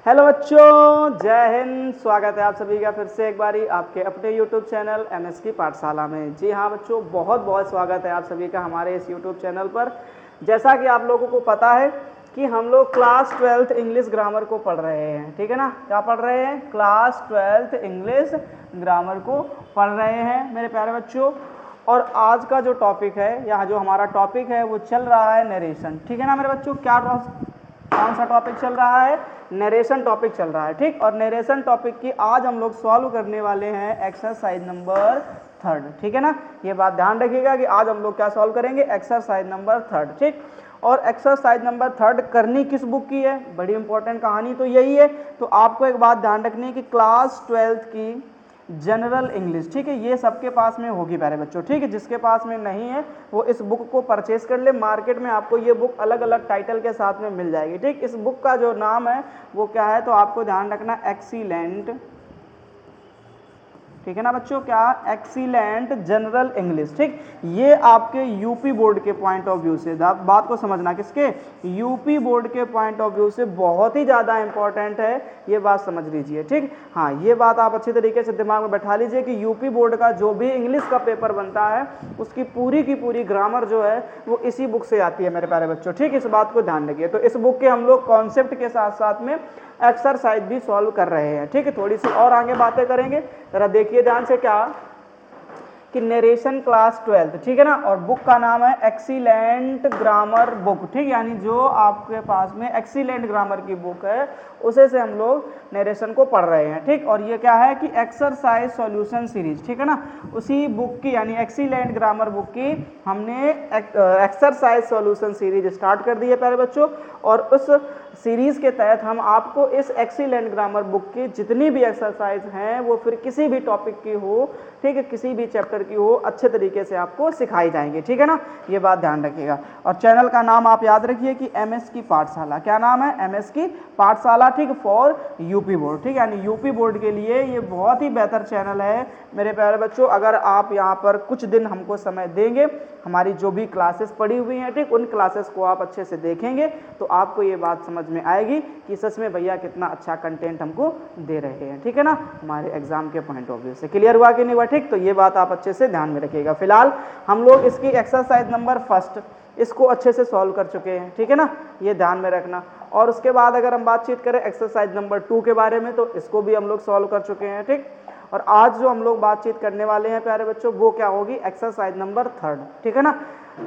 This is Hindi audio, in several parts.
हेलो बच्चों, जय हिंद। स्वागत है आप सभी का फिर से एक बारी आपके अपने यूट्यूब चैनल एमएस की पाठशाला में। जी हाँ बच्चों, बहुत बहुत स्वागत है आप सभी का हमारे इस यूट्यूब चैनल पर। जैसा कि आप लोगों को पता है कि हम लोग क्लास 12th इंग्लिश ग्रामर को पढ़ रहे हैं, ठीक है ना। क्या पढ़ रहे हैं? क्लास 12th इंग्लिश ग्रामर को पढ़ रहे हैं मेरे प्यारे बच्चों। और आज का जो टॉपिक है, यहाँ जो हमारा टॉपिक है वो चल रहा है नरेशन, ठीक है ना मेरे बच्चों। कौन सा टॉपिक चल रहा है? नरेशन टॉपिक चल रहा है, ठीक। और नरेशन टॉपिक की आज हम लोग सॉल्व करने वाले हैं एक्सरसाइज नंबर 3, ठीक है ना। ये बात ध्यान रखिएगा कि आज हम लोग क्या सॉल्व करेंगे, एक्सरसाइज नंबर 3, ठीक। और एक्सरसाइज नंबर 3 करनी किस बुक की है? बड़ी इंपॉर्टेंट कहानी तो यही है। तो आपको एक बात ध्यान रखनी है कि क्लास 12th की जनरल इंग्लिश, ठीक है, ये सबके पास में होगी प्यारे बच्चों, ठीक है। जिसके पास में नहीं है वो इस बुक को परचेज कर ले। मार्केट में आपको ये बुक अलग अलग टाइटल के साथ में मिल जाएगी, ठीक। इस बुक का जो नाम है वो क्या है, तो आपको ध्यान रखना, एक्सीलेंट, ठीक है ना बच्चों। क्या? एक्सीलेंट जनरल इंग्लिश, ठीक। ये आपके यूपी बोर्ड के पॉइंट ऑफ व्यू से, बात को समझना, किसके? यूपी बोर्ड के पॉइंट ऑफ व्यू से बहुत ही ज़्यादा इंपॉर्टेंट है, ये बात समझ लीजिए, ठीक। हाँ, ये बात आप अच्छी तरीके से दिमाग में बैठा लीजिए कि यूपी बोर्ड का जो भी इंग्लिश का पेपर बनता है उसकी पूरी की पूरी ग्रामर जो है वो इसी बुक से आती है मेरे प्यारे बच्चों, ठीक। इस बात को ध्यान रखिए। तो इस बुक के हम लोग कॉन्सेप्ट के साथ साथ में एक्सरसाइज भी सॉल्व कर रहे हैं, ठीक है। थोड़ी सी और आगे बातें करेंगे, जरा देखिए ध्यान से। क्या कि नरेशन क्लास 12th, ठीक है ना। और बुक का नाम है एक्सीलेंट ग्रामर बुक, ठीक। यानी जो आपके पास में एक्सीलेंट ग्रामर की बुक है उसे से हम लोग नरेशन को पढ़ रहे हैं, ठीक। और ये क्या है कि एक्सरसाइज सॉल्यूशन सीरीज, ठीक है ना। उसी बुक की यानी एक्सीलेंट ग्रामर बुक की हमने एक्सरसाइज सॉल्यूशन सीरीज स्टार्ट कर दी है प्यारे बच्चों। और उस सीरीज के तहत हम आपको इस एक्सीलेंट ग्रामर बुक की जितनी भी एक्सरसाइज हैं वो फिर किसी भी टॉपिक की हो, ठीक है, किसी भी चैप्टर की हो, अच्छे तरीके से आपको सिखाई जाएंगे, ठीक है ना। ये बात ध्यान रखिएगा। और चैनल का नाम आप याद रखिए कि एमएस की पाठशाला। क्या नाम है? एमएस की पाठशाला, ठीक, फॉर यूपी बोर्ड, ठीक। यानी यूपी बोर्ड के लिए ये बहुत ही बेहतर चैनल है मेरे प्यारे बच्चों। अगर आप यहाँ पर कुछ दिन हमको समय देंगे, हमारी जो भी क्लासेस पड़ी हुई हैं, ठीक, उन क्लासेस को आप अच्छे से देखेंगे तो आपको ये बात समझ में आएगी कि सच में भैया कितना अच्छा कंटेंट हमको दे रहे हैं, ठीक है ना, हमारे एग्जाम के पॉइंट ऑफ व्यू से। क्लियर हुआ कि नहीं हुआ? ठीक। तो ये बात आप अच्छे से ध्यान में रखिएगा। फिलहाल हम लोग इसकी एक्सरसाइज नंबर 1 इसको अच्छे से सॉल्व कर चुके हैं, ठीक है ना, ये ध्यान में रखना। और उसके बाद अगर हम बातचीत करें एक्सरसाइज नंबर 2 के बारे में तो इसको भी हम लोग सॉल्व कर चुके हैं, ठीक। और आज जो हम लोग बातचीत करने वाले हैं प्यारे बच्चों वो क्या होगी? एक्सरसाइज नंबर 3, ठीक है ना।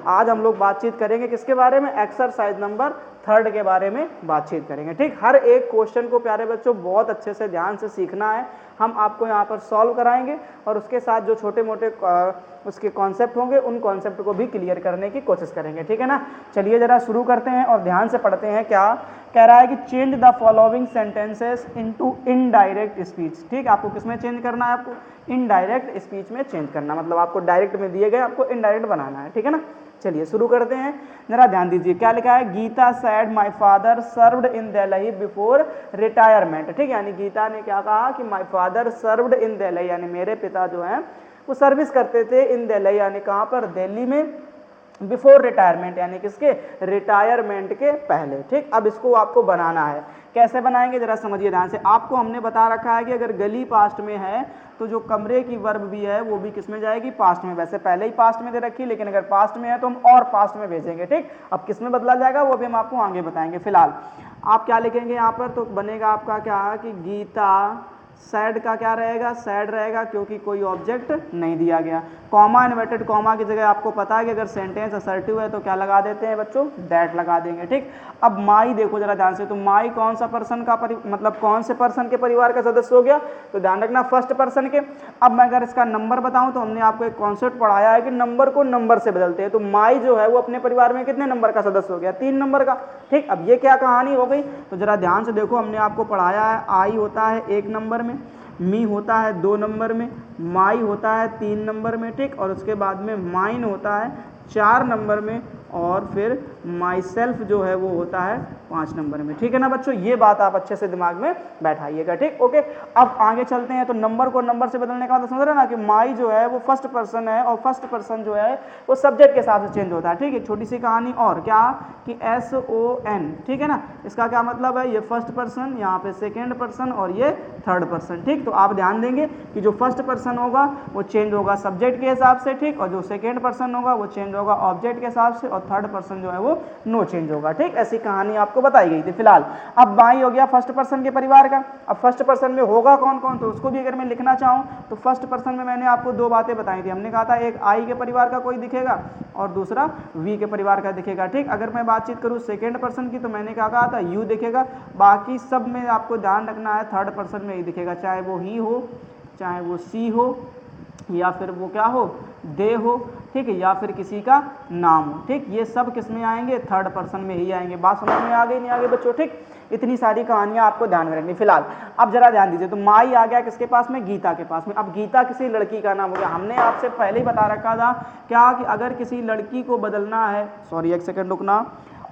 आज हम लोग बातचीत करेंगे किसके बारे में? एक्सरसाइज नंबर 3 के बारे में बातचीत करेंगे, ठीक। हर एक क्वेश्चन को प्यारे बच्चों बहुत अच्छे से ध्यान से सीखना है। हम आपको यहाँ पर सॉल्व कराएंगे और उसके साथ जो छोटे मोटे उसके कॉन्सेप्ट होंगे उन कॉन्सेप्ट को भी क्लियर करने की कोशिश करेंगे, ठीक है ना। चलिए जरा शुरू करते हैं और ध्यान से पढ़ते हैं। क्या कह रहा है कि change the following sentences into indirect speech, ठीक। आपको किसमें चेंज करना है? आपको इनडायरेक्ट स्पीच में चेंज करना, मतलब आपको डायरेक्ट में दिए गए आपको इनडायरेक्ट बनाना है, ठीक है ना। चलिए शुरू करते हैं, जरा ध्यान दीजिए। क्या लिखा है? Gita sad my father served in Delhi before retirement, ठीक। यानी गीता ने क्या कहा कि my father served in Delhi, यानी मेरे पिता जो हैं वो सर्विस करते थे इन दिल्ली, यानी कहाँ पर? दिल्ली में, बिफोर रिटायरमेंट यानी किसके? रिटायरमेंट के पहले, ठीक। अब इसको आपको बनाना है। कैसे बनाएंगे जरा समझिए ध्यान से। आपको हमने बता रखा है कि अगर गली पास्ट में है तो जो कमरे की वर्ब भी है वो भी किस में जाएगी? पास्ट में। वैसे पहले ही पास्ट में दे रखी है लेकिन अगर पास्ट में है तो हम और पास्ट में भेजेंगे, ठीक। अब किस में बदला जाएगा वो भी हम आपको आगे बताएंगे। फिलहाल आप क्या लिखेंगे यहाँ पर? तो बनेगा आपका क्या कि गीता सैड का क्या रहेगा? सैड रहेगा, क्योंकि कोई ऑब्जेक्ट नहीं दिया गया। कॉमा इन्वर्टेड कॉमा की जगह आपको पता है कि अगर सेंटेंस असर्टिव है तो क्या लगा देते हैं बच्चों? दैट लगा देंगे, ठीक। अब माई देखो जरा ध्यान से, तो माई कौन सा पर्सन का मतलब कौन से पर्सन के परिवार का सदस्य हो गया? तो ध्यान रखना फर्स्ट पर्सन के। अब मैं अगर इसका नंबर बताऊं तो हमने आपको एक कॉन्सेप्ट पढ़ाया है कि नंबर को नंबर से बदलते हैं। तो माई जो है वो अपने परिवार में कितने नंबर का सदस्य हो गया? 3 नंबर का, ठीक। अब ये क्या कहानी हो गई? तो जरा ध्यान से देखो, हमने आपको पढ़ाया है आई होता है 1 नंबर में, मी होता है 2 नंबर में, माई होता है 3 नंबर में, ठीक। और उसके बाद में माइन होता है 4 नंबर में, और फिर माई सेल्फ जो है वो होता है 5 नंबर में। ठीक है ना बच्चों, ये बात आप अच्छे से दिमाग में बैठाइएगा। ठीक, ओके। अब आगे चलते हैं। तो नंबर को नंबर से बदलने का मतलब समझ रहे हैं ना कि माई जो है वो फर्स्ट पर्सन है और फर्स्ट पर्सन जो है वो सब्जेक्ट के हिसाब से चेंज होता है। ठीक है, छोटी सी कहानी और क्या कि SON, ठीक है ना, इसका क्या मतलब है, ये फर्स्ट पर्सन, यहाँ पे सेकेंड पर्सन और ये थर्ड पर्सन। ठीक, तो आप ध्यान देंगे कि जो फर्स्ट पर्सन होगा वो चेंज होगा सब्जेक्ट के हिसाब से, ठीक, और जो सेकेंड पर्सन होगा वो चेंज होगा ऑब्जेक्ट के हिसाब से, और थर्ड पर्सन जो है वो नो चेंज होगा। ठीक, ऐसी कहानी आपको बताई गई थी। फिलहाल अब माई हो गया फर्स्ट पर्सन के परिवार का। अब फर्स्ट पर्सन में होगा कौन कौन, तो उसको भी अगर मैं लिखना चाहूँ तो फर्स्ट पर्सन में मैंने आपको दो बातें बताई थी। हमने कहा था एक आई के परिवार का कोई दिखेगा और दूसरा वी के परिवार का दिखेगा। ठीक, अगर मैं बातचीत करूँ सेकेंड पर्सन की तो मैंने क्या कहा था, यू दिखेगा। बाकी सब में आपको ध्यान रखना है थर्ड पर्सन में ही दिखेगा, चाहे वो ही हो, चाहे वो सी हो, या फिर वो क्या हो, दे हो, ठीक है, या फिर किसी का नाम हो। ठीक, ये सब किस में आएंगे, थर्ड पर्सन में ही आएंगे। बात समझ में आ गई नहीं आगे बच्चों। ठीक, इतनी सारी कहानियां आपको ध्यान में रखनी। फिलहाल अब जरा ध्यान दीजिए, तो माई आ गया किसके पास में, गीता के पास में। अब गीता किसी लड़की का नाम हो गया। हमने आपसे पहले ही बता रखा था क्या कि अगर किसी लड़की को बदलना है, सॉरी एक सेकंड रुकना,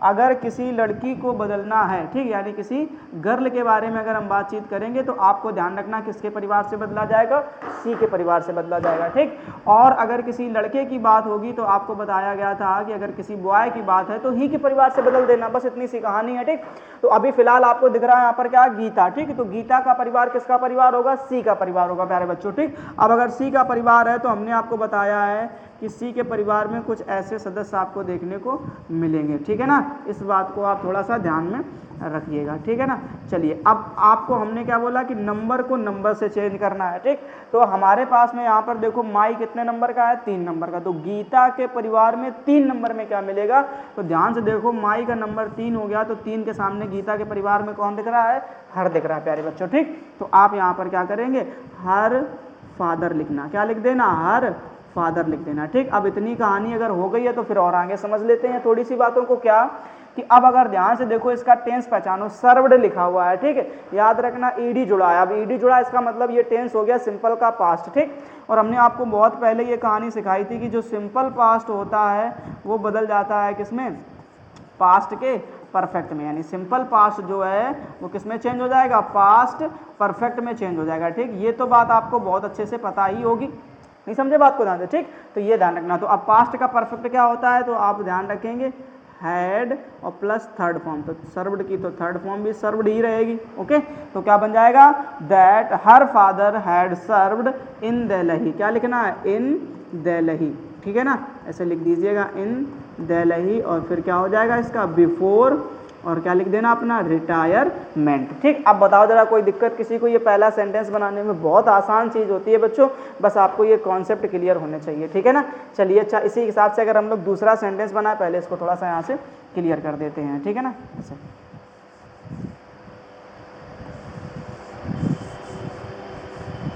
अगर किसी लड़की को बदलना है, ठीक, यानी किसी गर्ल के बारे में अगर हम बातचीत करेंगे तो आपको ध्यान रखना किसके परिवार से बदला जाएगा, सी के परिवार से बदला जाएगा। ठीक, और अगर किसी लड़के की बात होगी तो आपको बताया गया था कि अगर किसी बॉय की बात है तो ही के परिवार से बदल देना। बस इतनी सी कहानी है। ठीक, तो अभी फिलहाल आपको दिख रहा है यहाँ पर क्या, गीता। ठीक, तो गीता का परिवार किसका परिवार होगा, सी का परिवार होगा प्यारे बच्चों। ठीक, अब अगर सी का परिवार है तो हमने आपको बताया है कि सी के परिवार में कुछ ऐसे सदस्य आपको देखने को मिलेंगे। ठीक है ना, इस बात को आप थोड़ा सा ध्यान में रखिएगा। ठीक है ना, चलिए अब आपको हमने क्या बोला कि नंबर को नंबर से चेंज करना है। ठीक, तो हमारे पास में यहाँ पर देखो माई कितने नंबर का है, 3 नंबर का। तो गीता के परिवार में 3 नंबर में क्या मिलेगा, तो ध्यान से देखो माई का नंबर 3 हो गया तो 3 के सामने गीता के परिवार में कौन दिख रहा है, हर दिख रहा है प्यारे बच्चों। ठीक, तो आप यहाँ पर क्या करेंगे, हर फादर लिखना, क्या लिख देना, हर फादर लिख देना। ठीक, अब इतनी कहानी अगर हो गई है तो फिर और आगे समझ लेते हैं थोड़ी सी बातों को। क्या कि अब अगर ध्यान से देखो इसका टेंस पहचानो, सर्वड लिखा हुआ है। ठीक है, याद रखना ईडी जुड़ा है। अब ईडी जुड़ा इसका मतलब ये टेंस हो गया सिंपल का पास्ट। ठीक, और हमने आपको बहुत पहले ये कहानी सिखाई थी कि जो सिंपल पास्ट होता है वो बदल जाता है किसमें, पास्ट के परफेक्ट में। यानी सिंपल पास्ट जो है वो किस में चेंज हो जाएगा, पास्ट परफेक्ट में चेंज हो जाएगा। ठीक, ये तो बात आपको बहुत अच्छे से पता ही होगी, नहीं समझे बात को ध्यान से। ठीक, तो ये ध्यान रखना। तो अब पास्ट का परफेक्ट क्या होता है, तो आप ध्यान रखेंगे हैड और प्लस थर्ड फॉर्म। तो सर्व्ड की तो थर्ड फॉर्म भी सर्व्ड ही रहेगी। ओके, तो क्या बन जाएगा, that her father had served in Delhi. क्या लिखना है, इन दिल्ली। ठीक है ना, ऐसे लिख दीजिएगा इन दिल्ली, और फिर क्या हो जाएगा इसका, बिफोर, और क्या लिख देना अपना, रिटायरमेंट। ठीक, अब बताओ जरा कोई दिक्कत किसी को, ये पहला सेंटेंस बनाने में बहुत आसान चीज़ होती है बच्चों, बस आपको ये कॉन्सेप्ट क्लियर होने चाहिए। ठीक है ना, चलिए अच्छा, इसी हिसाब से अगर हम लोग दूसरा सेंटेंस बनाए, पहले इसको थोड़ा सा यहाँ से क्लियर कर देते हैं। ठीक है ना, ऐसे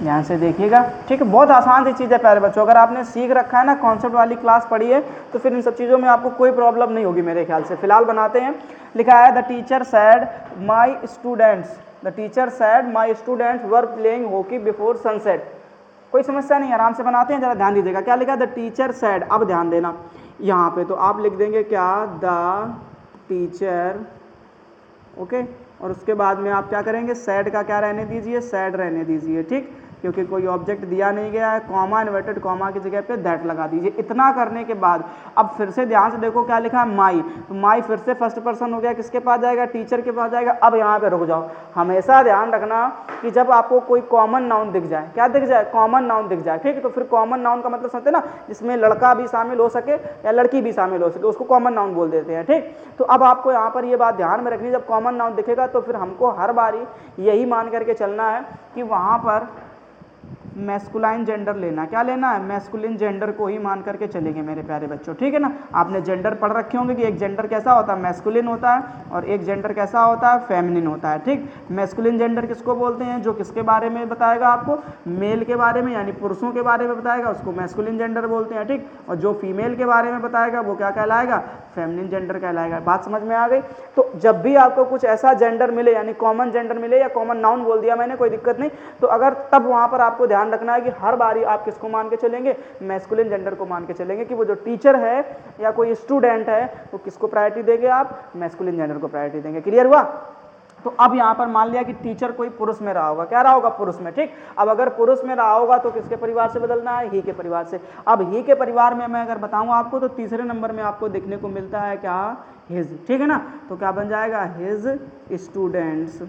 ध्यान से देखिएगा। ठीक है, बहुत आसान सी चीज़ है प्यारे बच्चों, अगर आपने सीख रखा है ना, कॉन्सेप्ट वाली क्लास पढ़ी है तो फिर इन सब चीज़ों में आपको कोई प्रॉब्लम नहीं होगी मेरे ख्याल से। फिलहाल बनाते हैं। लिखा है the teacher sad my students, the teacher sad my students were playing hockey before sunset. कोई समस्या नहीं, आराम से बनाते हैं, जरा ध्यान दीजिएगा। क्या लिखा, द टीचर सैड। अब ध्यान देना यहाँ पे, तो आप लिख देंगे क्या, द टीचर, ओके, और उसके बाद में आप क्या करेंगे, सैड का क्या रहने दीजिए, सैड रहने दीजिए। ठीक, क्योंकि कोई ऑब्जेक्ट दिया नहीं गया है, कॉमा इन्वर्टेड कॉमा की जगह पे दैट लगा दीजिए। इतना करने के बाद अब फिर से ध्यान से देखो क्या लिखा है, माई। तो माई फिर से फर्स्ट पर्सन हो गया, किसके पास जाएगा, टीचर के पास जाएगा। अब यहाँ पे रुक जाओ, हमेशा ध्यान रखना कि जब आपको कोई कॉमन नाउन दिख जाए, क्या दिख जाए, कॉमन नाउन दिख जाए। ठीक है, तो फिर कॉमन नाउन का मतलब समझते हैं ना, जिसमें लड़का भी शामिल हो सके या लड़की भी शामिल हो सके, उसको कॉमन नाउन बोल देते हैं। ठीक, तो अब आपको यहाँ पर ये बात ध्यान में रखनी, जब कॉमन नाउन दिखेगा तो फिर हमको हर बारी यही मान करके चलना है कि वहाँ पर मैस्कुलाइन जेंडर लेना। क्या लेना है, मैस्कुलिन जेंडर को ही मान करके चलेंगे मेरे प्यारे बच्चों। ठीक है ना, आपने जेंडर पढ़ रखे होंगे कि एक जेंडर कैसा होता है, मैस्कुलिन होता है, और एक जेंडर कैसा होता है, फेमिनिन होता है। ठीक, मैस्कुलिन जेंडर किसको बोलते हैं, जो किसके बारे में बताएगा आपको, मेल के बारे में, यानी पुरुषों के बारे में बताएगा, उसको मैस्कुलिन जेंडर बोलते हैं। ठीक, और जो फीमेल के बारे में बताएगा वो क्या कहलाएगा, फेमिनिन जेंडर कहलाएगा। बात समझ में आ गई। तो जब भी आपको कुछ ऐसा जेंडर मिले, यानी कॉमन जेंडर मिले या कॉमन नाउन बोल दिया मैंने, कोई दिक्कत नहीं, तो अगर तब वहाँ पर आपको ध्यान ध्यान रखना है कि हर बारी आप किसको मान के चलेंगे, मैस्कुलिन जेंडर को मान के चलेंगे कि वो जो टीचर है या कोई स्टूडेंट है वो किसको प्रायोरिटी देंगे, आप मैस्कुलिन जेंडर को प्रायोरिटी देंगे। क्लियर हुआ? तो अब यहाँ पर मान लिया कि टीचर कोई पुरुष में रहा होगा, क्या रहा होगा, पुरुष में, ठीक। अब अगर पुरुष में रहा होगा तो किसके परिवार से बदलना है, ही के परिवार से। अब ही के परिवार में मैं अगर बताऊँ आपको तो तीसरे नंबर में आपको देखने को मिलता है क्या, हिज, ठीक है ना। तो क्या बन जाएगा, हिज स्टूडेंट्स,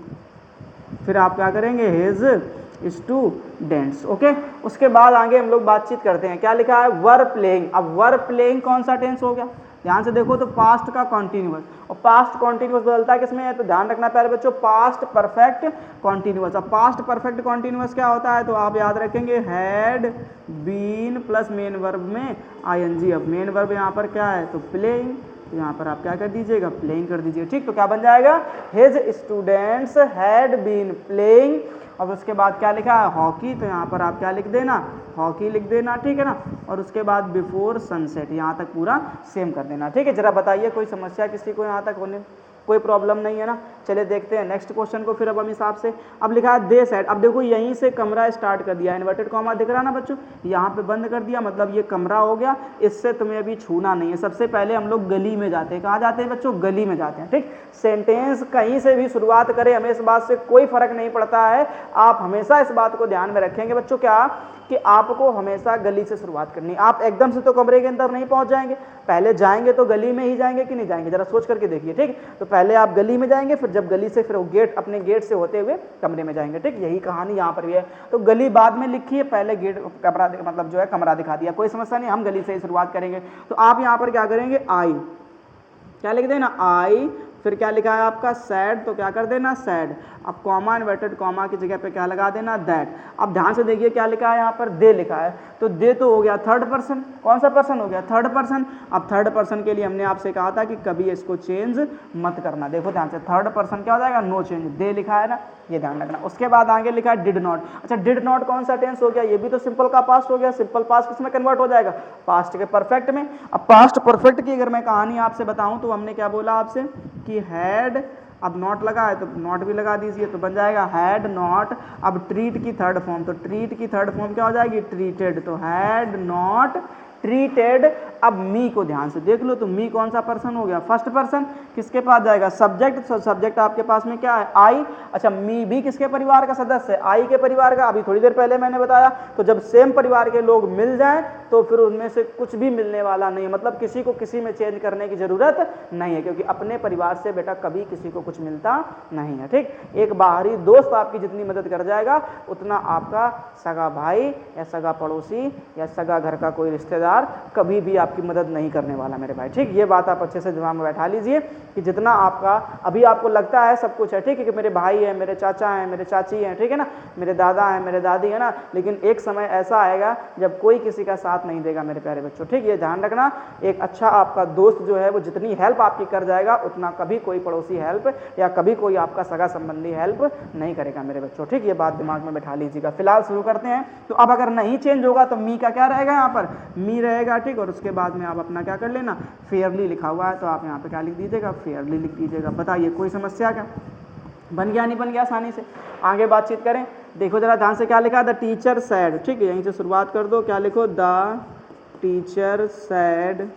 फिर आप क्या करेंगे, हिज स्टूडेंट्स, ओके। उसके बाद आगे हम लोग बातचीत करते हैं, क्या लिखा है, वर प्लेइंग। अब वर प्लेइंग कौन सा टेंस हो गया, ध्यान से देखो तो पास्ट का कॉन्टिन्यूअस, और पास्ट कॉन्टिन्यूअस बदलता है किसमें, तो ध्यान रखना प्यारे बच्चों, पास्ट परफेक्ट कॉन्टिन्यूअस। अब पास्ट परफेक्ट कॉन्टिन्यूअस क्या होता है, तो आप याद रखेंगे had been plus main verb में आईएनजी। अब मेन वर्ब यहाँ पर क्या है, तो प्लेइंग, तो यहाँ पर आप क्या कर दीजिएगा, प्लेइंग कर दीजिए, ठीक। तो क्या बन जाएगा, his students had been playing. और उसके बाद क्या लिखा है, हॉकी, तो यहाँ पर आप क्या लिख देना, हॉकी लिख देना, ठीक है ना। और उसके बाद बिफोर सनसेट, यहाँ तक पूरा सेम कर देना, ठीक है। जरा बताइए कोई समस्या किसी को यहाँ तक होने, कोई प्रॉब्लम नहीं है ना। चलिए देखते हैं नेक्स्ट क्वेश्चन को फिर अब हम हिसाब से। अब लिखा है दे सेड, अब देखो यहीं से कमरा स्टार्ट कर दिया, इन्वर्टेड कॉमा दिख रहा ना बच्चों, यहाँ पे बंद कर दिया, मतलब ये कमरा हो गया, इससे तुम्हें अभी छूना नहीं है। सबसे पहले हम लोग गली में जाते हैं, कहाँ जाते हैं बच्चों, गली में जाते हैं, ठीक। सेंटेंस कहीं से भी शुरुआत करें, हमें इस बात से कोई फर्क नहीं पड़ता है। आप हमेशा इस बात को ध्यान में रखेंगे बच्चों, क्या कि आपको हमेशा गली से शुरुआत करनी। आप एकदम से तो कमरे के अंदर नहीं पहुंच जाएंगे, पहले जाएंगे तो गली में ही जाएंगे कि नहीं जाएंगे, जरा सोच करके देखिए, ठीक। तो पहले आप गली में जाएंगे, फिर जब गली से फिर वो गेट, अपने गेट से होते हुए कमरे में जाएंगे, ठीक। यही कहानी यहाँ पर भी है। तो गली बाद में लिखी है, पहले गेट कमरा, मतलब जो है कमरा दिखा दिया, कोई समस्या नहीं, हम गली से ही शुरुआत करेंगे। तो आप यहाँ पर क्या करेंगे, आई, क्या लिख देना, आई, फिर क्या लिखा है आपका सैड, तो क्या कर देना सैड। अब कॉमा इन्वर्टेड कॉमा की जगह पे क्या लगा देना, दैट। अब ध्यान से देखिए क्या लिखा है यहाँ पर, दे लिखा है, तो दे तो हो गया थर्ड पर्सन, कौन सा पर्सन हो गया, थर्ड पर्सन। अब थर्ड पर्सन के लिए हमने आपसे कहा था कि कभी इसको चेंज मत करना, देखो ध्यान से, थर्ड पर्सन क्या हो जाएगा, नो चेंज, दे लिखा है ना, ये ध्यान रखना। उसके बाद आगे लिखा है डिड नॉट। अच्छा डिड नॉट कौन सा टेंस हो गया, ये भी तो सिंपल का पास्ट हो गया, सिंपल पास्ट किसमें कन्वर्ट हो जाएगा, पास्ट के परफेक्ट में। अब पास्ट परफेक्ट की अगर मैं कहानी आपसे बताऊं तो हमने क्या बोला आपसे कि हैड, अब नॉट लगा है तो नॉट भी लगा दीजिए, तो बन जाएगा हैड नॉट। अब ट्रीट की थर्ड फॉर्म, तो ट्रीट की थर्ड फॉर्म क्या हो जाएगी, ट्रीटेड, तो हैड नॉट ट्रीटेड। अब मी को ध्यान से देख लो, तो मी कौन सा पर्सन हो गया, फर्स्ट पर्सन, किसके पास जाएगा, सब्जेक्ट, तो सब्जेक्ट आपके पास में क्या है, आई। अच्छा मी भी किसके परिवार का सदस्य है, आई के परिवार का, अभी थोड़ी देर पहले मैंने बताया। तो जब सेम परिवार के लोग मिल जाएं तो फिर उनमें से कुछ भी मिलने वाला नहीं है, मतलब किसी को किसी में चेंज करने की जरूरत नहीं है, क्योंकि अपने परिवार से बेटा कभी किसी को कुछ मिलता नहीं है, ठीक। एक बाहरी दोस्त आपकी जितनी मदद कर जाएगा उतना आपका सगा भाई या सगा पड़ोसी या सगा घर का कोई रिश्तेदार कभी भी आपकी मदद नहीं करने वाला मेरे भाई, ठीक। ये बात आप अच्छे से दिमाग में बैठा लीजिए कि जितना आपका अभी आपको लगता है सब कुछ है, ठीक है, कि मेरे भाई है, मेरे चाचा हैं, मेरे चाची हैं, ठीक है ना, मेरे दादा हैं, मेरे दादी है ना, लेकिन एक समय ऐसा आएगा जब कोई किसी का साथ नहीं देगा मेरे प्यारे बच्चों, ठीक। ये ध्यान रखना, एक अच्छा आपका दोस्त जो है वो जितनी हेल्प आपकी कर जाएगा उतना कभी कोई पड़ोसी हेल्प या कभी कोई आपका सगा संबंधी हेल्प नहीं करेगा मेरे बच्चों, ठीक। ये बात दिमाग में बैठा लीजिएगा। फिलहाल शुरू करते हैं। तो अब अगर नहीं चेंज होगा तो मी का क्या रहेगा, यहाँ पर मी रहेगा, ठीक। और उसके बाद में आप अपना क्या कर लेना, फेयरली लिखा हुआ है तो आप यहाँ पे क्या लिख दीजिएगा, फेयरली लिख दीजिएगा। बताइए कोई समस्या क्या, बन गया नहीं बन गया, आसानी से आगे बातचीत करें। देखो जरा ध्यान से क्या लिखा, द टीचर सैड, ठीक है, यहीं से शुरुआत कर दो, क्या लिखो, द टीचर सैड,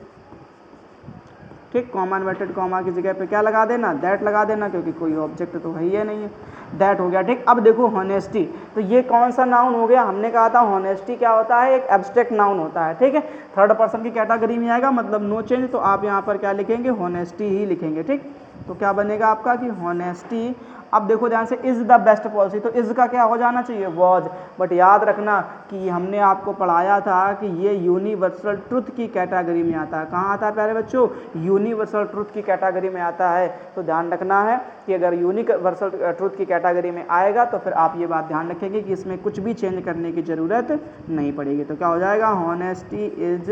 ठीक। कॉमा इन्वर्टेड कॉमा की जगह पे क्या लगा देना, दैट लगा देना, क्योंकि कोई ऑब्जेक्ट तो है ही नहीं है, दैट हो गया, ठीक। अब देखो हॉनेस्टी, तो ये कौन सा नाउन हो गया, हमने कहा था हॉनेस्टी क्या होता है, एक एब्स्ट्रैक्ट नाउन होता है, ठीक है, थर्ड पर्सन की कैटेगरी में आएगा, मतलब नो चेंज। तो आप यहाँ पर क्या लिखेंगे, हॉनेस्टी ही लिखेंगे, ठीक। तो क्या बनेगा आपका कि हॉनेस्टी। अब देखो ध्यान से, इज़ द बेस्ट पॉलिसी, तो इज़ का क्या हो जाना चाहिए, वॉज। बट याद रखना कि हमने आपको पढ़ाया था कि ये यूनिवर्सल ट्रुथ की कैटेगरी में आता है। कहाँ आता है प्यारे बच्चों, यूनिवर्सल ट्रुथ की कैटेगरी में आता है। तो ध्यान रखना है कि अगर यूनिवर्सल ट्रुथ की कैटेगरी में आएगा तो फिर आप ये बात ध्यान रखेंगे कि इसमें कुछ भी चेंज करने की ज़रूरत नहीं पड़ेगी। तो क्या हो जाएगा, honesty is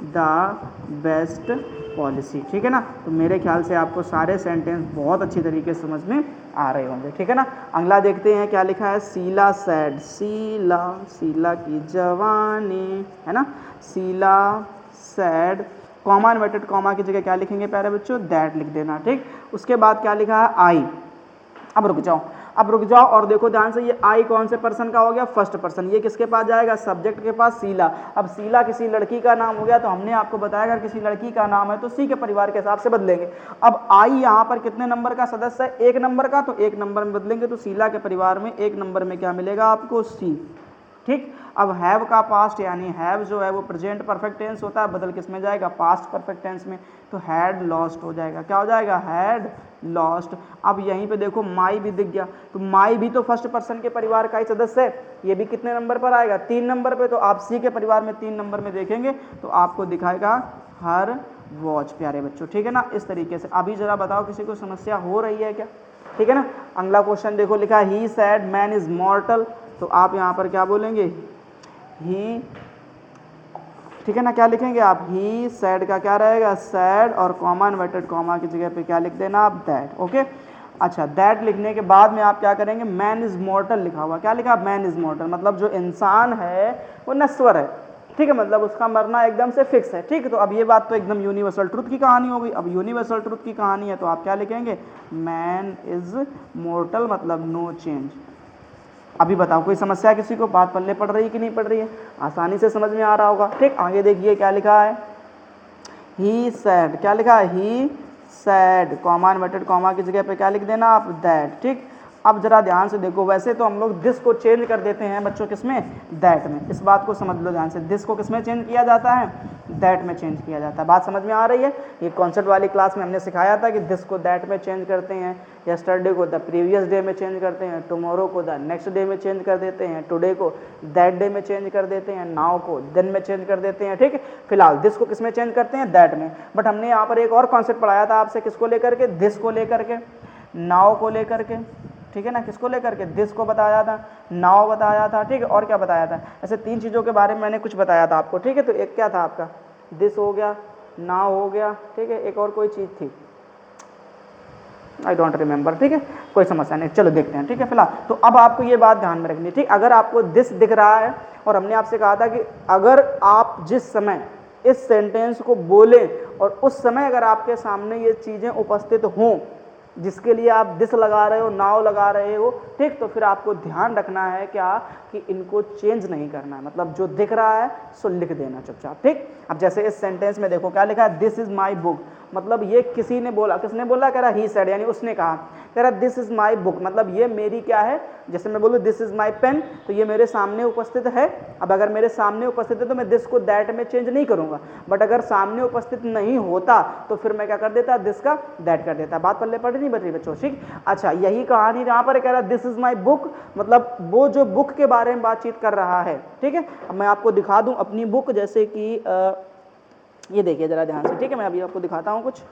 the best policy, ठीक है ना। तो मेरे ख्याल से आपको सारे सेंटेंस बहुत अच्छी तरीके से समझ में आ रहे होंगे, ठीक है ना। अगला देखते हैं क्या लिखा है, शीला सैड, शीला, शीला की जवानी, है ना, Sheila sad, comma inverted comma की जगह क्या लिखेंगे प्यारे बच्चों, दैट लिख देना, ठीक। उसके बाद क्या लिखा है, आई, अब रुक जाओ और देखो ध्यान से, ये आई कौन से पर्सन का हो गया, फर्स्ट पर्सन, ये किसके पास जाएगा, सब्जेक्ट के पास, शीला। अब शीला किसी लड़की का नाम हो गया, तो हमने आपको बताया अगर किसी लड़की का नाम है तो सी के परिवार के हिसाब से बदलेंगे। अब आई यहाँ पर कितने नंबर का सदस्य है, 1 नंबर का, तो 1 नंबर में बदलेंगे, तो शीला के परिवार में 1 नंबर में क्या मिलेगा आपको, सी। ठीक। अब हैव का पास्ट यानी हैव जो है वो प्रेजेंट परफेक्ट टेंस होता है, बदल किस में जाएगा, पास्ट परफेक्ट टेंस में, तो हैड लॉस्ट हो जाएगा, क्या हो जाएगा, हैड लॉस्ट। अब यहीं पे देखो माई भी दिख गया, तो माई भी तो फर्स्ट पर्सन के परिवार का ही सदस्य है, ये भी कितने नंबर पर आएगा, 3 नंबर पे, तो आप सी के परिवार में 3 नंबर में देखेंगे तो आपको दिखाएगा हर वॉच, प्यारे बच्चों, ठीक है ना। इस तरीके से अभी जरा बताओ किसी को समस्या हो रही है क्या, ठीक है ना। अगला क्वेश्चन देखो, लिखा ही सैड मैन इज मॉर्टल, तो आप यहाँ पर क्या बोलेंगे, ही, ठीक है ना, क्या लिखेंगे आप, ही सैड का क्या रहेगा, सैड, और कॉमा इन्वर्टेड कॉमा की जगह पे क्या लिख देना आप, दैट। ओके, अच्छा, दैट लिखने के बाद में आप क्या करेंगे, मैन इज मॉर्टल लिखा हुआ, क्या लिखा, मैन इज मॉर्टल, मतलब जो इंसान है वो नश्वर है, ठीक है, मतलब उसका मरना एकदम से फिक्स है, ठीक है। तो अब ये बात तो एकदम यूनिवर्सल ट्रुथ की कहानी हो गई। अब यूनिवर्सल ट्रुथ की कहानी है तो आप क्या लिखेंगे, मैन इज मॉर्टल, मतलब नो चेंज। अभी बताओ कोई समस्या है किसी को, बात पल्ले पड़ रही कि नहीं पड़ रही है, आसानी से समझ में आ रहा होगा, ठीक। आगे देखिए क्या लिखा है, ही सैड, क्या लिखा है, ही सैड, कॉमा इन्वर्टेड कॉमा की जगह पे क्या लिख देना आप, दैट, ठीक। अब जरा ध्यान से देखो, वैसे तो हम लोग दिस को चेंज कर देते हैं बच्चों, किसमें, दैट में, इस बात को समझ लो ध्यान से, दिस को किसमें चेंज किया जाता है, दैट में चेंज किया जाता है। बात समझ में आ रही है, ये कॉन्सेप्ट वाली क्लास में हमने सिखाया था कि दिस को दैट में चेंज करते हैं, यस्टरडे को द प्रीवियस डे में चेंज करते हैं, टुमारो को द नेक्स्ट डे में चेंज कर देते हैं, टुडे को दैट डे में चेंज कर देते हैं, नाउ को देन में चेंज कर देते हैं, ठीक है। फिलहाल दिस को किसमें चेंज करते हैं, दैट में। बट हमने यहाँ पर एक और कॉन्सेप्ट पढ़ाया था आपसे, किसको लेकर के, दिस को लेकर के, नाउ को लेकर के, ठीक है ना, किसको लेकर के, दिस को बताया था, नाउ बताया था, ठीक है, और क्या बताया था, ऐसे 3 चीज़ों के बारे में मैंने कुछ बताया था आपको, ठीक है। तो एक क्या था आपका, दिस हो गया, नाउ हो गया, ठीक है, एक और कोई चीज़ थी, आई डोंट रिमेंबर, ठीक है, कोई समस्या नहीं, चलो देखते हैं, ठीक है। फिलहाल तो अब आपको ये बात ध्यान में रखनी है, ठीक। अगर आपको दिस दिख रहा है, और हमने आपसे कहा था कि अगर आप जिस समय इस सेंटेंस को बोलें और उस समय अगर आपके सामने ये चीज़ें उपस्थित हों जिसके लिए आप दिस लगा रहे हो, नाव लगा रहे हो, ठीक, तो फिर आपको ध्यान रखना है क्या, कि इनको चेंज नहीं करना है, मतलब जो दिख रहा है सो लिख देना चुपचाप, ठीक। अब जैसे इस सेंटेंस में देखो क्या लिखा है, दिस इज माई बुक, मतलब ये किसी ने बोला, किसने बोला, कह रहा ही सेड, यानी उसने कहा, कह रहा दिस इज माई बुक, मतलब ये मेरी क्या है, जैसे मैं बोलूँ दिस इज माई पेन, तो ये मेरे सामने उपस्थित है। अब अगर मेरे सामने उपस्थित है तो मैं दिस को दैट में चेंज नहीं करूंगा, बट अगर सामने उपस्थित नहीं होता तो फिर मैं क्या कर देता, दिस का दैट कर देता। बात पल्ले पड़ नहीं पड़ रही बच्चों, ठीक। अच्छा, यही कहानी जहाँ पर कह रहा दिस इज माई बुक, मतलब वो जो बुक के बारे में बातचीत कर रहा है, ठीक है। अब मैं आपको दिखा दूं अपनी बुक, जैसे कि ये देखिए जरा ध्यान से, ठीक है, मैं अभी आपको दिखाता हूँ, कुछ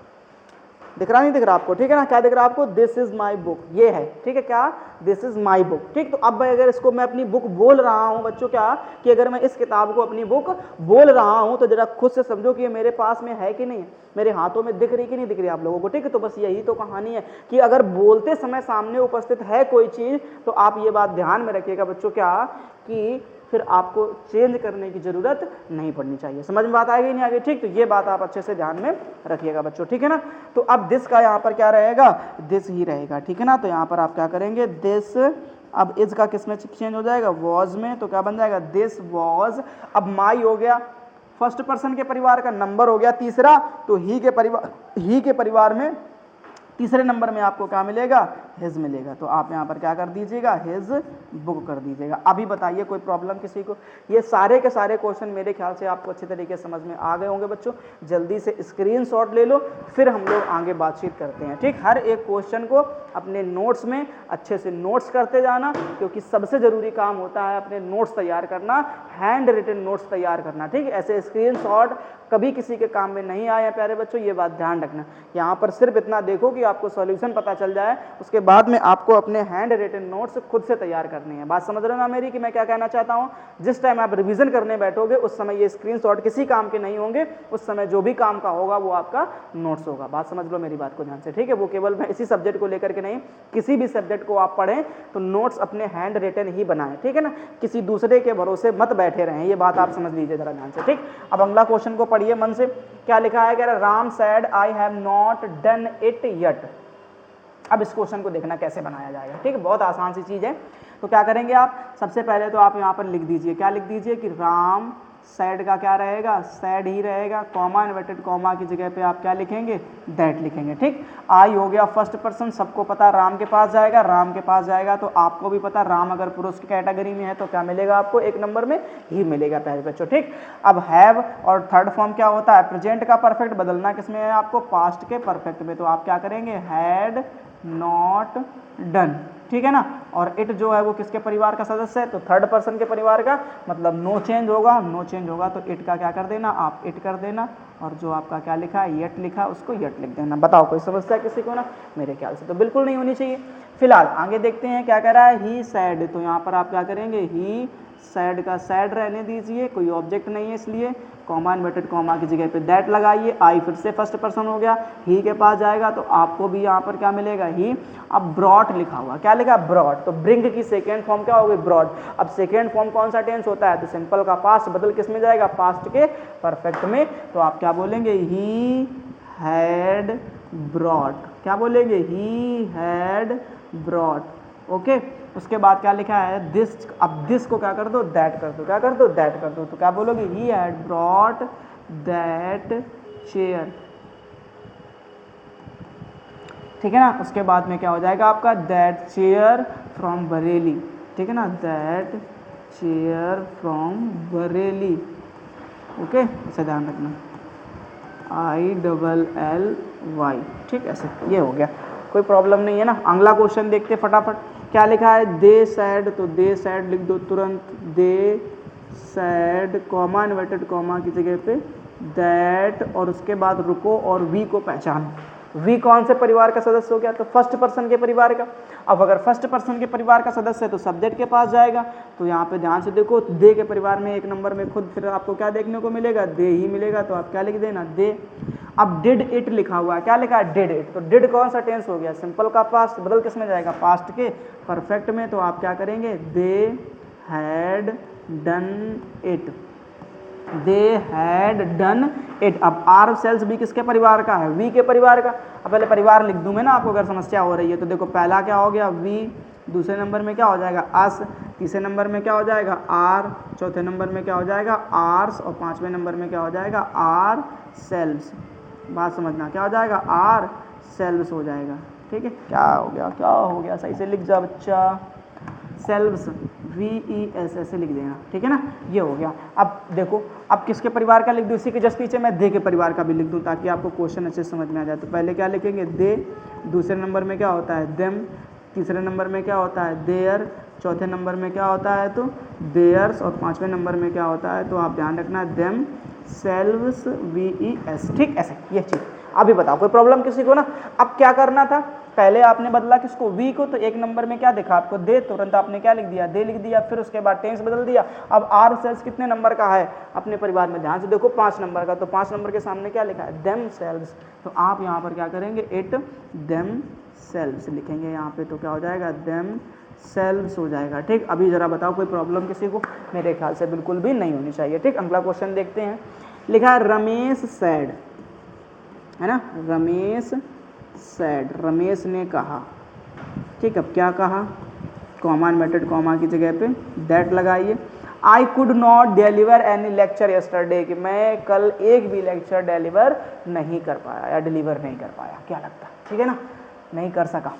दिख रहा नहीं दिख रहा आपको, ठीक है ना, क्या दिख रहा है आपको, दिस इज माई बुक, ये है, ठीक है, क्या, दिस इज माई बुक, ठीक। तो अब अगर इसको मैं अपनी बुक बोल रहा हूँ बच्चों, क्या कि अगर मैं इस किताब को अपनी बुक बोल रहा हूँ तो जरा खुद से समझो कि ये मेरे पास में है कि नहीं है, मेरे हाथों में दिख रही कि नहीं दिख रही आप लोगों को, ठीक है। तो बस यही तो कहानी है कि अगर बोलते समय सामने उपस्थित है कोई चीज़ तो आप ये बात ध्यान में रखिएगा बच्चों, क्या कि फिर आपको चेंज करने की जरूरत नहीं पड़नी चाहिए। समझ में बात आएगी नहीं आगे, ठीक। तो ये बात आप अच्छे से ध्यान में रखिएगा बच्चों, ठीक है ना। तो अब दिस का यहाँ पर क्या रहेगा, दिस ही रहेगा, ठीक है ना। तो यहाँ पर आप क्या करेंगे, दिस, अब इज का किस में चेंज हो जाएगा, वॉज में, तो क्या बन जाएगा, दिस वॉज। अब माई हो गया, फर्स्ट पर्सन के परिवार का नंबर हो गया तीसरा, तो ही के परिवार में तीसरे नंबर में आपको क्या मिलेगा, हिज मिलेगा। तो आप यहाँ पर क्या कर दीजिएगा, हिज बुक कर दीजिएगा। अभी बताइए कोई प्रॉब्लम किसी को, ये सारे के सारे क्वेश्चन मेरे ख्याल से आपको अच्छे तरीके से समझ में आ गए होंगे बच्चों। जल्दी से स्क्रीनशॉट ले लो, फिर हम लोग आगे बातचीत करते हैं, ठीक। हर एक क्वेश्चन को अपने नोट्स में अच्छे से नोट्स करते जाना, क्योंकि सबसे ज़रूरी काम होता है अपने नोट्स तैयार करना, हैंड रिटन नोट्स तैयार करना, ठीक। ऐसे स्क्रीनशॉट कभी किसी के काम में नहीं आए हैं प्यारे बच्चों, ये बात ध्यान रखना। यहाँ पर सिर्फ इतना देखो कि आपको सॉल्यूशन पता चल जाए, उसके बाद में आपको अपने हैंड रिटन नोट्स खुद से तैयार करनी है। बात समझ रहे हो ना मेरी, कि मैं क्या कहना चाहता हूँ। जिस टाइम आप रिवीजन करने बैठोगे उस समय ये स्क्रीनशॉट किसी काम के नहीं होंगे, उस समय जो भी काम का होगा वो आपका नोट्स होगा। बात समझ लो मेरी बात को ध्यान से, ठीक है। वो केवल मैं इसी सब्जेक्ट को लेकर के नहीं, किसी भी सब्जेक्ट को आप पढ़ें तो नोट्स अपने हैंड रिटन ही बनाएं, ठीक है ना। किसी दूसरे के भरोसे मत बैठे रहें, ये बात आप समझ लीजिए जरा ध्यान से, ठीक। अब अगला क्वेश्चन को पढ़िए मन से। क्या लिखा है, कह रहा Ram sad I have not done it yet. अब इस क्वेश्चन को देखना कैसे बनाया जाएगा, ठीक है, बहुत आसान सी चीज़ है। तो क्या करेंगे आप, सबसे पहले तो आप यहाँ पर लिख दीजिए, क्या लिख दीजिए कि राम सैड का क्या रहेगा, सैड ही रहेगा, कॉमा इन्वर्टेड कॉमा की जगह पे आप क्या लिखेंगे, दैट लिखेंगे, ठीक। आई हो गया फर्स्ट पर्सन, सबको पता राम के पास जाएगा, राम के पास जाएगा तो आपको भी पता राम अगर पुरुष की कैटेगरी में है तो क्या मिलेगा आपको, एक नंबर में ही मिलेगा प्यारे बच्चों, ठीक। अब हैव और थर्ड फॉर्म क्या होता है, प्रेजेंट का परफेक्ट बदलना किसमें है आपको, पास्ट के परफेक्ट में, तो आप क्या करेंगे, हैड नॉट डन, ठीक है ना। और इट जो है वो किसके परिवार का सदस्य है, तो थर्ड पर्सन के परिवार का, मतलब नो चेंज होगा, नो चेंज होगा तो इट का क्या कर देना, आप इट कर देना, और जो आपका क्या लिखा है येट लिखा उसको येट लिख देना। बताओ कोई समस्या किसी को ना, मेरे ख्याल से तो बिल्कुल नहीं होनी चाहिए। फिलहाल आगे देखते हैं क्या कह रहा है, ही सैड, तो यहाँ पर आप क्या करेंगे, ही सैड का सैड रहने दीजिए, कोई ऑब्जेक्ट नहीं है इसलिए, कॉमा इन्वर्टेड कॉमा की जगह पे दैट लगाइए, आई फिर से फर्स्ट पर्सन हो गया, ही के पास जाएगा तो आपको भी यहाँ पर क्या मिलेगा, ही। अब ब्रॉट लिखा हुआ, क्या लिखा, ब्रॉट, तो ब्रिंग की सेकेंड फॉर्म क्या होगी, ब्रॉड। अब सेकेंड फॉर्म कौन सा टेंस होता है, तो सिंपल का पास्ट बदल किस में जाएगा, पास्ट के परफेक्ट में, तो आप क्या बोलेंगे, ही हैड ब्रॉट, क्या बोलेंगे, ही हैड ब्रॉट, ओके। उसके बाद क्या लिखा है, दिस, अब दिस को क्या कर दो, दैट कर दो, क्या कर दो, दैट कर दो, तो क्या बोलोगे, he had brought that chair, ठीक है ना। उसके बाद में क्या हो जाएगा आपका, दैट चेयर फ्रॉम बरेली, ठीक है ना, that chair from Bareilly, okay, इसे ध्यान रखना, ILLY, ठीक, ऐसे ये हो गया, कोई प्रॉब्लम नहीं है ना। अगला क्वेश्चन देखते फटाफट, क्या लिखा है, दे सैड, तो दे सैड लिख दो तुरंत, दे सैड कॉमा इन्वर्टेड कॉमा की जगह पे दैट, और उसके बाद रुको और वी को पहचानो, वी कौन से परिवार का सदस्य हो गया, तो फर्स्ट पर्सन के परिवार का। अब अगर फर्स्ट पर्सन के परिवार का सदस्य है तो सब्जेक्ट के पास जाएगा, तो यहाँ पे ध्यान से देखो, दे के परिवार में एक नंबर में खुद फिर आपको क्या देखने को मिलेगा, दे ही मिलेगा, तो आप क्या लिख देना, दे। अब डिड इट लिखा हुआ है, क्या लिखा है, डिड इट, तो डिड कौन सा टेंस हो गया, सिंपल का पास्ट बदल किस में जाएगा, पास्ट के परफेक्ट में, तो आप क्या करेंगे, they had done it, they had done it. अब आर सेल्स भी किसके परिवार का है, वी के परिवार का। अब पहले परिवार लिख दूं मैं ना आपको अगर समस्या हो रही है, तो देखो पहला क्या हो गया, वी, दूसरे नंबर में क्या हो जाएगा, अस, तीसरे नंबर में क्या हो जाएगा, आर, चौथे नंबर में क्या हो जाएगा, आर्स, और पांचवें नंबर में क्या हो जाएगा, आर सेल्स। बात समझना, क्या हो जाएगा, आर सेल्स हो जाएगा, ठीक है। क्या हो गया, क्या हो गया, सही से लिख जा बच्चा, सेल्व्स, VES ऐसे लिख देना, ठीक है ना, ये हो गया। अब देखो, अब किसके परिवार का लिख दूँ, इसी के जस्ट नीचे मैं दे के परिवार का भी लिख दूँ ताकि आपको क्वेश्चन अच्छे समझ में आ जाए। तो पहले क्या लिखेंगे, दे, दूसरे नंबर में क्या होता है, देम, तीसरे नंबर में क्या होता है, देयर, चौथे नंबर में क्या होता है, तो देयर्स, और पांचवें नंबर में क्या होता है, तो आप ध्यान रखना, देम सेल्व्स, VES, ठीक, ऐसे ये चीज़। अभी बताओ कोई प्रॉब्लम किसी को ना। अब क्या करना था, पहले आपने बदला किसको, वी को, तो एक नंबर में क्या दिखा आपको, दे, तुरंत आपने क्या लिख दिया, दे लिख दिया, फिर उसके बाद टेंस बदल दिया। अब आर सेल्स कितने नंबर का है अपने परिवार में, ध्यान से देखो 5 नंबर का, तो 5 नंबर के सामने क्या लिखा है, देम सेल्स, तो आप यहाँ पर क्या करेंगे, इट देम सेल्स लिखेंगे यहाँ पे, तो क्या हो जाएगा, देम सेल्स हो जाएगा, ठीक। अभी जरा बताओ कोई प्रॉब्लम किसी को, मेरे ख्याल से बिल्कुल भी नहीं होनी चाहिए, ठीक। अगला क्वेश्चन देखते हैं, लिखा है रमेश सैड, है ना, रमेश सैड, रमेश ने कहा, ठीक। अब क्या कहा, कॉमा इन्वर्टेड कॉमा की जगह पे दैट लगाइए। I could not deliver any lecture yesterday, कि मैं कल एक भी लेक्चर डिलीवर नहीं कर पाया या डिलीवर नहीं कर पाया, क्या लगता है, ठीक है ना, नहीं कर सका।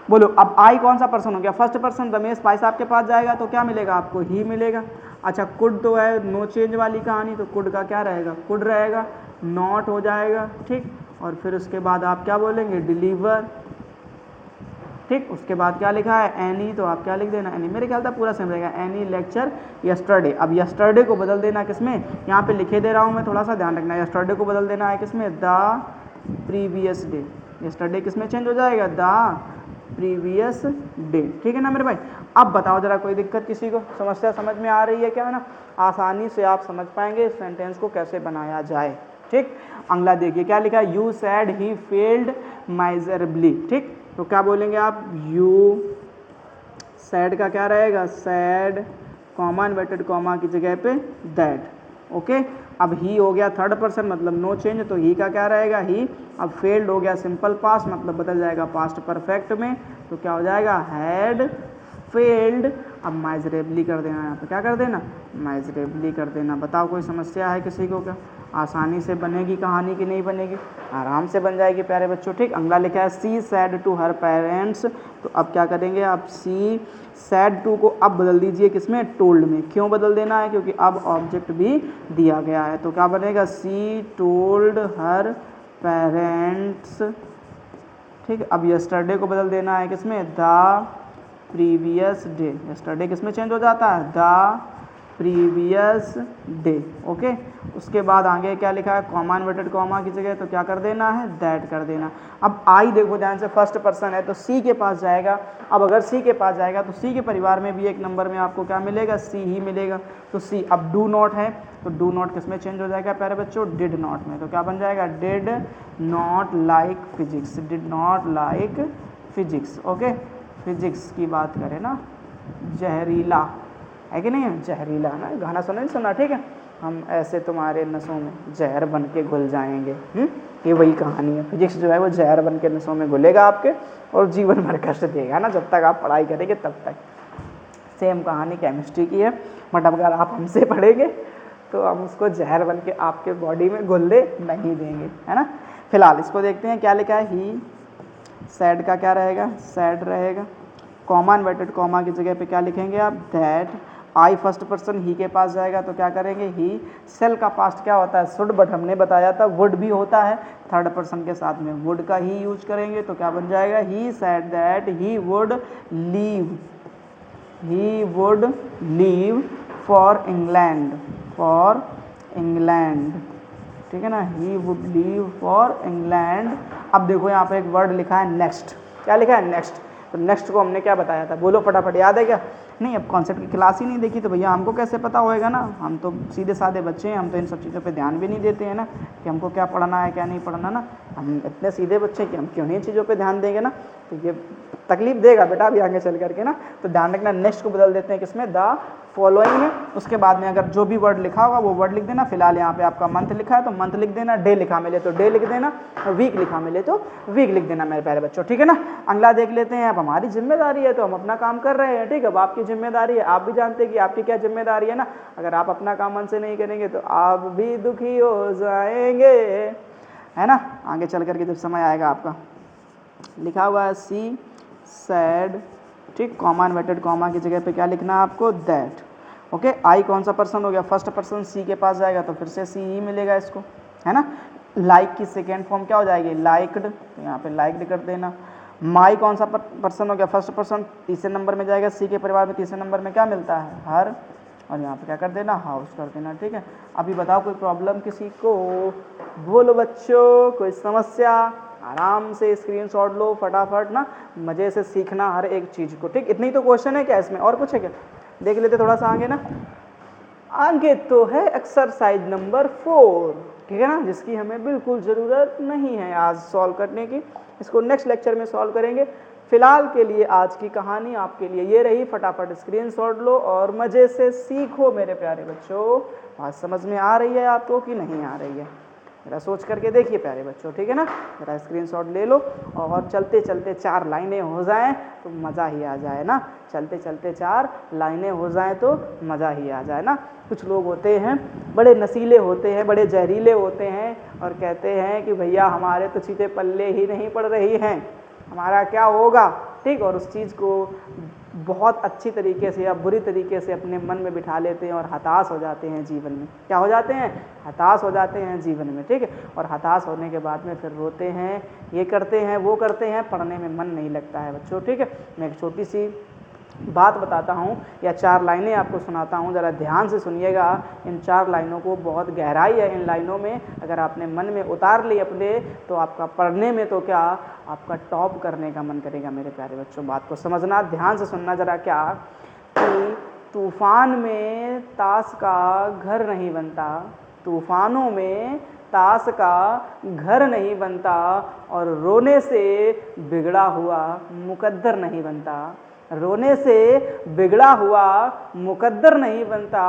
बोलो, अब आई कौन सा पर्सन हो गया, फर्स्ट पर्सन, रमेश भाई साहब के पास जाएगा तो क्या मिलेगा आपको, ही मिलेगा। अच्छा, कुड तो है नो चेंज वाली कहानी, तो कुड का क्या रहेगा, कुड रहेगा, नॉट हो जाएगा, ठीक। और फिर उसके बाद आप क्या बोलेंगे, डिलीवर, ठीक। उसके बाद क्या लिखा है, एनी, तो आप क्या लिख देना, एनी, मेरे ख्याल से पूरा सेम रहेगा, एनी लेक्चर यस्टरडे। अब यस्टरडे को बदल देना किसमें, यहाँ पे लिखे दे रहा हूँ मैं, थोड़ा सा ध्यान रखना, यस्टरडे को बदल देना है किसमें, द प्रीवियस डे, यस्टरडे किसमें चेंज हो जाएगा, द प्रीवियस डे, ठीक है ना मेरे भाई। अब बताओ जरा कोई दिक्कत किसी को, समस्या समझ में आ रही है क्या, है ना, आसानी से आप समझ पाएंगे इस सेंटेंस को कैसे बनाया जाए, ठीक। अगला देखिए क्या लिखा है, यू सैड ही फेल्ड माइजरेबली, ठीक। तो क्या बोलेंगे आप, यू सैड का क्या रहेगा, सैड, कॉमा इन्वर्टेड कॉमा की जगह पे दैट, ओके। अब ही हो गया थर्ड पर्सन मतलब नो चेंज, तो ही का क्या रहेगा ही। अब फेल्ड हो गया सिंपल पास्ट मतलब बदल जाएगा पास्ट परफेक्ट में, तो क्या हो जाएगा हैड फेल्ड। अब माइजरेबली कर देना, यहाँ पे क्या कर देना माइजरेबली कर देना। बताओ कोई समस्या है किसी को क्या? आसानी से बनेगी कहानी की नहीं बनेगी? आराम से बन जाएगी प्यारे बच्चों। ठीक, अगला लिखा है सी सैड टू हर पेरेंट्स, तो अब क्या करेंगे आप सी सैड टू को अब बदल दीजिए किसमें टोल्ड में। क्यों बदल देना है? क्योंकि अब ऑब्जेक्ट भी दिया गया है, तो क्या बनेगा सी टोल्ड हर पेरेंट्स। ठीक, अब यस्टरडे को बदल देना है किसमें द प्रीवियस डे। यस्टरडे किसमें चेंज हो जाता है द प्रीवियस डे। ओके, उसके बाद आगे क्या लिखा है कॉमा इन्वर्टेड कॉमा की जगह, तो क्या कर देना है दैट कर देना। अब आई देखो ध्यान से फर्स्ट पर्सन है तो सी के पास जाएगा। अब अगर सी के पास जाएगा तो सी के परिवार में भी एक नंबर में आपको क्या मिलेगा सी ही मिलेगा, तो सी। अब डू नॉट है तो डू नॉट किसमें चेंज हो जाएगा प्यारे बच्चों डिड नॉट में, तो क्या बन जाएगा did not like physics, did not like physics. Okay, physics की बात करें ना जहरीला है कि नहीं है, जहरीला ना गाना सुना नहीं सुना? ठीक है, हम ऐसे तुम्हारे नसों में जहर बन के घुल जाएंगे। ये वही कहानी है, फिजिक्स जो है वो जहर बन के नसों में घुलेगा आपके और जीवन भर कष्ट देगा ना जब तक आप पढ़ाई करेंगे तब तक। सेम कहानी केमिस्ट्री की है, बट अगर आप हमसे पढ़ेंगे तो हम उसको जहर बन के आपके बॉडी में घुलने नहीं देंगे, है ना। फिलहाल इसको देखते हैं क्या लिखा है ही सैड का क्या रहेगा सैड रहेगा। कॉमा इन्वर्टेड कॉमा की जगह पे क्या लिखेंगे आप दैट। आई फर्स्ट पर्सन ही के पास जाएगा तो क्या करेंगे ही। सेल का पास्ट क्या होता है शुड, बट हमने बताया था वुड भी होता है, थर्ड पर्सन के साथ में वुड का ही यूज करेंगे तो क्या बन जाएगा he said that he would leave for England ठीक है ना, he would leave for England. अब देखो यहाँ पे एक वर्ड लिखा है नेक्स्ट, क्या लिखा है नेक्स्ट, तो नेक्स्ट को हमने क्या बताया था बोलो फटाफट, याद है क्या? नहीं, अब कॉन्सेप्ट की क्लास ही नहीं देखी तो भैया हमको कैसे पता होएगा ना, हम तो सीधे साधे बच्चे हैं, हम तो इन सब चीज़ों पे ध्यान भी नहीं देते हैं ना कि हमको क्या पढ़ना है क्या नहीं पढ़ना ना। हम इतने सीधे बच्चे कि हम क्यों नहीं चीज़ों पे ध्यान देंगे ना, तो ये तकलीफ देगा बेटा अभी आगे चल करके ना। तो ध्यान रखना नेक्स्ट को बदल देते हैं किसमें द फॉलोइंग में, उसके बाद में अगर जो भी वर्ड लिखा होगा वो वर्ड लिख देना। फिलहाल यहाँ पे आपका मंथ लिखा है तो मंथ लिख देना, डे लिखा मिले तो डे लिख देना, और वीक लिखा मिले तो वीक लिख देना मेरे प्यारे बच्चों, ठीक है ना। अगला देख लेते हैं। अब हमारी जिम्मेदारी है तो हम अपना काम कर रहे हैं, ठीक है। अब आपकी जिम्मेदारी है, आप भी जानते हैं कि आपकी क्या जिम्मेदारी है ना। अगर आप अपना काम मन से नहीं करेंगे तो आप भी दुखी हो जाएंगे, है ना। आगे चल करके जब समय आएगा आपका लिखा हुआ है सी सैड, ठीक, कॉमा इन्वर्टेड कॉमा की जगह पे क्या लिखना है आपको दैट। ओके, आई कौन सा पर्सन हो गया फर्स्ट पर्सन, सी के पास जाएगा तो फिर से सी ही मिलेगा इसको, है ना। लाइक की सेकेंड फॉर्म क्या हो जाएगी लाइक्ड, तो यहाँ पे लाइक्ड कर देना। माई कौन सा पर्सन हो गया फर्स्ट पर्सन, तीसरे नंबर में जाएगा, सी के परिवार में तीसरे नंबर में क्या मिलता है हर, और यहाँ पे क्या कर देना हाउस कर देना, ठीक है। अभी बताओ कोई प्रॉब्लम किसी को, बोलो बच्चों कोई समस्या? आराम से स्क्रीनशॉट लो फटाफट ना, मज़े से सीखना हर एक चीज़ को, ठीक। इतनी तो क्वेश्चन है क्या इसमें, और कुछ है क्या? देख लेते थोड़ा सा आगे ना। आगे तो है एक्सरसाइज नंबर 4, ठीक है ना, जिसकी हमें बिल्कुल ज़रूरत नहीं है आज सॉल्व करने की, इसको नेक्स्ट लेक्चर में सॉल्व करेंगे। फिलहाल के लिए आज की कहानी आपके लिए ये रही, फटाफट स्क्रीनशॉट लो और मज़े से सीखो मेरे प्यारे बच्चों। बात समझ में आ रही है आपको कि नहीं आ रही है? जरा सोच करके देखिए प्यारे बच्चों, ठीक है ना। जरा स्क्रीनशॉट ले लो और चलते चलते 4 लाइनें हो जाएं तो मज़ा ही आ जाए ना, चलते चलते 4 लाइनें हो जाएं तो मज़ा ही आ जाए ना। कुछ लोग होते हैं बड़े नसीले होते हैं, बड़े जहरीले होते हैं और कहते हैं कि भैया हमारे तो चीज़ें पल्ले ही नहीं पड़ रही हैं, हमारा क्या होगा, ठीक। और उस चीज़ को बहुत अच्छी तरीके से या बुरी तरीके से अपने मन में बिठा लेते हैं और हताश हो जाते हैं जीवन में। क्या हो जाते हैं? हताश हो जाते हैं जीवन में, ठीक है। और हताश होने के बाद में फिर रोते हैं, ये करते हैं वो करते हैं, पढ़ने में मन नहीं लगता है बच्चों, ठीक है। मैं एक छोटी सी बात बताता हूँ या 4 लाइनें आपको सुनाता हूँ, ज़रा ध्यान से सुनिएगा। इन 4 लाइनों को बहुत गहराई है इन लाइनों में, अगर आपने मन में उतार ली अपने तो आपका पढ़ने में तो क्या आपका टॉप करने का मन करेगा मेरे प्यारे बच्चों। बात को समझना, ध्यान से सुनना ज़रा। क्या कि तूफान में ताश का घर नहीं बनता, तूफानों में ताश का घर नहीं बनता, और रोने से बिगड़ा हुआ मुकद्दर नहीं बनता। रोने से बिगड़ा हुआ मुकद्दर नहीं बनता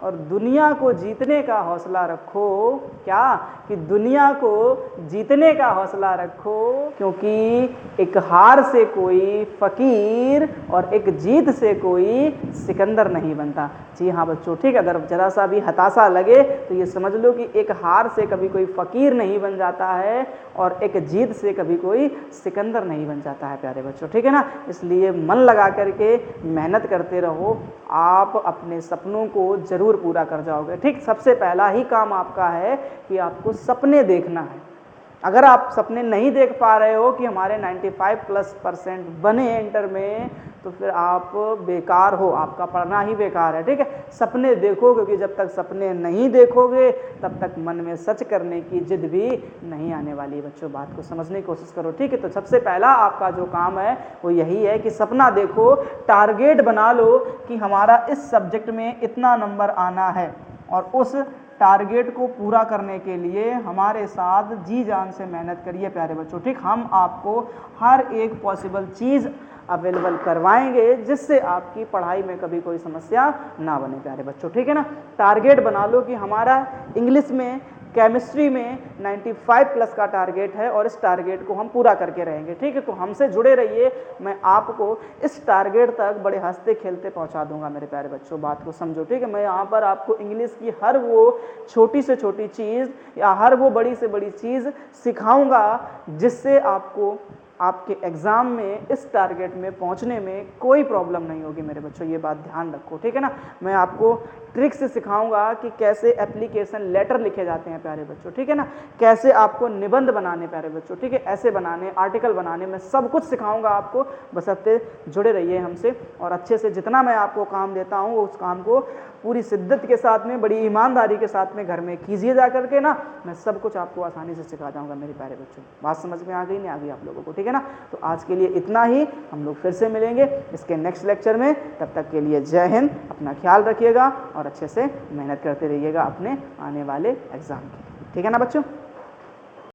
और दुनिया को जीतने का हौसला रखो। क्या कि दुनिया को जीतने का हौसला रखो, क्योंकि एक हार से कोई फकीर और एक जीत से कोई सिकंदर नहीं बनता। जी हाँ बच्चों, ठीक है। अगर जरा सा भी हताशा लगे तो ये समझ लो कि एक हार से कभी कोई फकीर नहीं बन जाता है और एक जीत से कभी कोई सिकंदर नहीं बन जाता है प्यारे बच्चों, ठीक है ना। इसलिए मन लगा करके मेहनत करते रहो, आप अपने सपनों को जरूर पूरा कर जाओगे। ठीक, सबसे पहला ही काम आपका है कि आपको सपने देखना है। अगर आप सपने नहीं देख पा रहे हो कि हमारे 95+ % बने इंटर में, तो फिर आप बेकार हो, आपका पढ़ना ही बेकार है। ठीक है, सपने देखो, क्योंकि जब तक सपने नहीं देखोगे तब तक मन में सच करने की जिद भी नहीं आने वाली है। बच्चों, बात को समझने की कोशिश करो। ठीक है, तो सबसे पहला आपका जो काम है वो यही है कि सपना देखो, टारगेट बना लो कि हमारा इस सब्जेक्ट में इतना नंबर आना है, और उस टारगेट को पूरा करने के लिए हमारे साथ जी जान से मेहनत करिए प्यारे बच्चों। ठीक, हम आपको हर एक पॉसिबल चीज़ अवेलेबल करवाएंगे जिससे आपकी पढ़ाई में कभी कोई समस्या ना बने प्यारे बच्चों। ठीक है ना, टारगेट बना लो कि हमारा इंग्लिश में, केमिस्ट्री में 95+ का टारगेट है और इस टारगेट को हम पूरा करके रहेंगे। ठीक है, तो हमसे जुड़े रहिए, मैं आपको इस टारगेट तक बड़े हंसते खेलते पहुंचा दूंगा मेरे प्यारे बच्चों। बात को समझो। ठीक है, मैं यहाँ पर आपको इंग्लिश की हर वो छोटी से छोटी चीज़ या हर वो बड़ी से बड़ी चीज़ सिखाऊंगा जिससे आपको आपके एग्ज़ाम में इस टारगेट में पहुंचने में कोई प्रॉब्लम नहीं होगी मेरे बच्चों, ये बात ध्यान रखो। ठीक है ना, मैं आपको ट्रिक से सिखाऊंगा कि कैसे एप्लीकेशन लेटर लिखे जाते हैं प्यारे बच्चों। ठीक है ना, कैसे आपको निबंध बनाने प्यारे बच्चों, ठीक है, ऐसे बनाने, आर्टिकल बनाने, मैं सब कुछ सिखाऊंगा आपको। बशर्ते जुड़े रहिए हमसे और अच्छे से जितना मैं आपको काम देता हूँ उस काम को पूरी शिद्दत के साथ में, बड़ी ईमानदारी के साथ में घर में कीजिए जा करके ना, मैं सब कुछ आपको आसानी से सिखा जाऊंगा मेरे प्यारे बच्चों। बात समझ में आ गई नहीं आ गई आप लोगों को? ठीक है ना, तो आज के लिए इतना ही, हम लोग फिर से मिलेंगे इसके नेक्स्ट लेक्चर में। तब तक के लिए जय हिंद, अपना ख्याल रखिएगा और अच्छे से मेहनत करते रहिएगा अपने आने वाले एग्जाम के। ठीक है ना बच्चों।